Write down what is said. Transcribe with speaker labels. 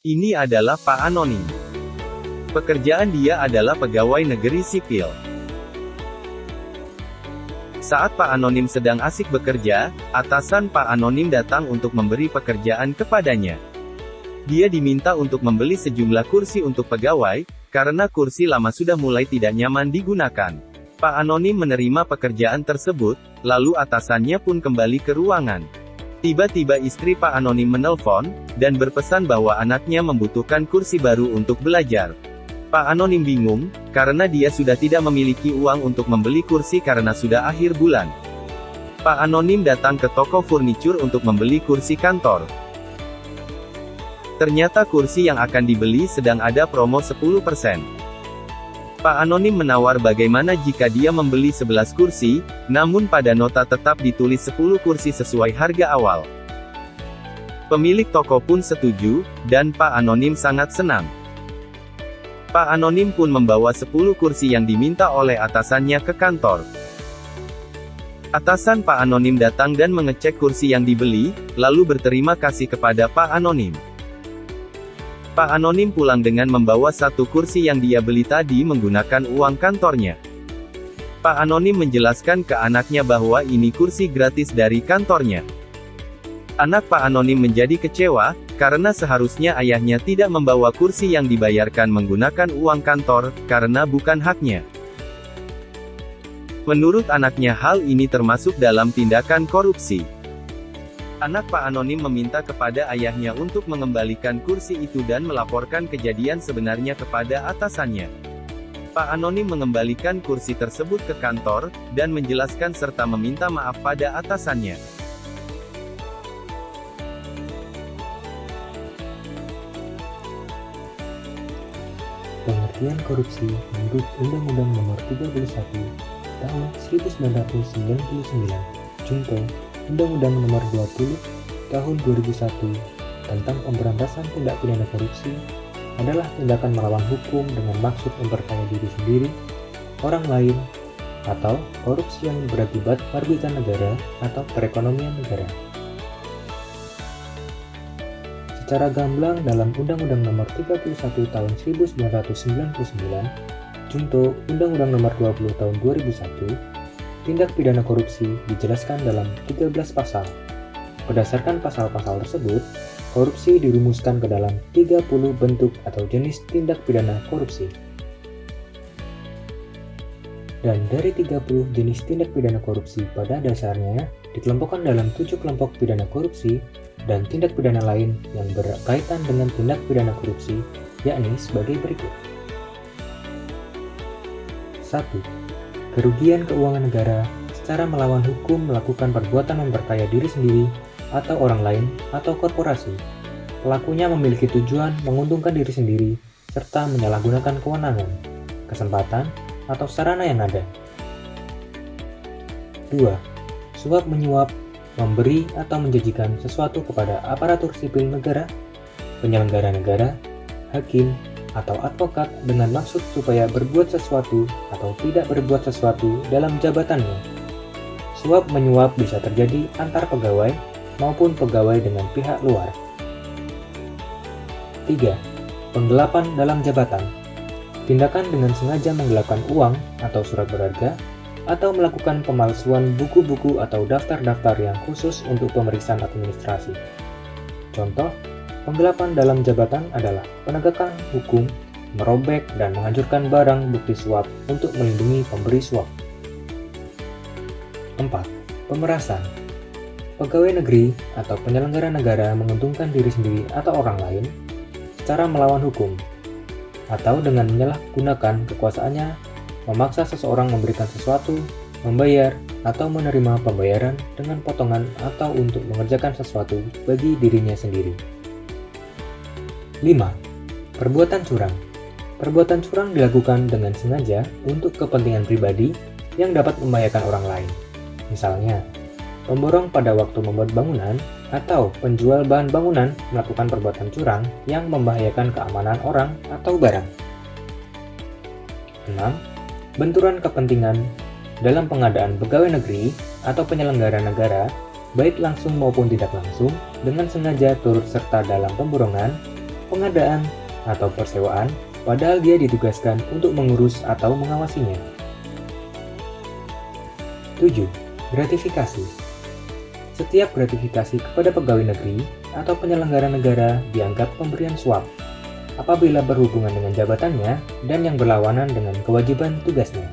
Speaker 1: Ini adalah Pak Anonim. Pekerjaan dia adalah pegawai negeri sipil. Saat Pak Anonim sedang asik bekerja, atasan Pak Anonim datang untuk memberi pekerjaan kepadanya. Dia diminta untuk membeli sejumlah kursi untuk pegawai, karena kursi lama sudah mulai tidak nyaman digunakan. Pak Anonim menerima pekerjaan tersebut, lalu atasannya pun kembali ke ruangan. Tiba-tiba istri Pak Anonim menelpon, dan berpesan bahwa anaknya membutuhkan kursi baru untuk belajar. Pak Anonim bingung, karena dia sudah tidak memiliki uang untuk membeli kursi karena sudah akhir bulan. Pak Anonim datang ke toko furnitur untuk membeli kursi kantor. Ternyata kursi yang akan dibeli sedang ada promo 10%. Pak Anonim menawar bagaimana jika dia membeli 11 kursi, namun pada nota tetap ditulis 10 kursi sesuai harga awal. Pemilik toko pun setuju, dan Pak Anonim sangat senang. Pak Anonim pun membawa 10 kursi yang diminta oleh atasannya ke kantor. Atasan Pak Anonim datang dan mengecek kursi yang dibeli, lalu berterima kasih kepada Pak Anonim. Pak Anonim pulang dengan membawa satu kursi yang dia beli tadi menggunakan uang kantornya. Pak Anonim menjelaskan ke anaknya bahwa ini kursi gratis dari kantornya. Anak Pak Anonim menjadi kecewa, karena seharusnya ayahnya tidak membawa kursi yang dibayarkan menggunakan uang kantor, karena bukan haknya. Menurut anaknya hal ini termasuk dalam tindakan korupsi. Anak Pak Anonim meminta kepada ayahnya untuk mengembalikan kursi itu dan melaporkan kejadian sebenarnya kepada atasannya. Pak Anonim mengembalikan kursi tersebut ke kantor, dan menjelaskan serta meminta maaf pada atasannya.
Speaker 2: Pengertian korupsi menurut Undang-Undang Nomor 31 Tahun 1999, Junto Undang-Undang Nomor 20 Tahun 2001 tentang Pemberantasan Tindak Pidana Korupsi adalah tindakan melawan hukum dengan maksud memperkaya diri sendiri, orang lain, atau korupsi yang berakibat merugikan negara atau perekonomian negara. Secara gamblang dalam Undang-Undang Nomor 31 Tahun 1999, Junto Undang-Undang Nomor 20 Tahun 2001, tindak pidana korupsi dijelaskan dalam 13 pasal. Berdasarkan pasal-pasal tersebut, korupsi dirumuskan ke dalam 30 bentuk atau jenis tindak pidana korupsi. Dan dari 30 jenis tindak pidana korupsi pada dasarnya dikelompokkan dalam 7 kelompok pidana korupsi dan tindak pidana lain yang berkaitan dengan tindak pidana korupsi, yakni sebagai berikut. 1. Kerugian keuangan negara secara melawan hukum melakukan perbuatan memperkaya diri sendiri atau orang lain atau korporasi. Pelakunya memiliki tujuan menguntungkan diri sendiri serta menyalahgunakan kewenangan, kesempatan, atau sarana yang ada. 2. Suap menyuap, memberi atau menjanjikan sesuatu kepada aparatur sipil negara, penyelenggara negara, hakim, atau advokat dengan maksud supaya berbuat sesuatu atau tidak berbuat sesuatu dalam jabatannya. Suap menyuap bisa terjadi antar pegawai maupun pegawai dengan pihak luar. 3. Penggelapan dalam jabatan. Tindakan dengan sengaja menggelapkan uang atau surat berharga, atau melakukan pemalsuan buku-buku atau daftar-daftar yang khusus untuk pemeriksaan administrasi. Contoh, penggelapan dalam jabatan adalah penegakan hukum, merobek dan menghancurkan barang bukti suap untuk melindungi pemberi suap. 4. Pemerasan. Pegawai negeri atau penyelenggara negara menguntungkan diri sendiri atau orang lain secara melawan hukum, atau dengan menyalahgunakan kekuasaannya memaksa seseorang memberikan sesuatu, membayar, atau menerima pembayaran dengan potongan atau untuk mengerjakan sesuatu bagi dirinya sendiri. 5. Perbuatan curang. Perbuatan curang dilakukan dengan sengaja untuk kepentingan pribadi yang dapat membahayakan orang lain. Misalnya, pemborong pada waktu membuat bangunan atau penjual bahan bangunan melakukan perbuatan curang yang membahayakan keamanan orang atau barang. 6. Benturan kepentingan dalam pengadaan pegawai negeri atau penyelenggara negara, baik langsung maupun tidak langsung, dengan sengaja turut serta dalam pemborongan, pengadaan, atau persewaan, padahal dia ditugaskan untuk mengurus atau mengawasinya. 7. Gratifikasi. Setiap gratifikasi kepada pegawai negeri atau penyelenggara negara dianggap pemberian suap apabila berhubungan dengan jabatannya dan yang berlawanan dengan kewajiban tugasnya.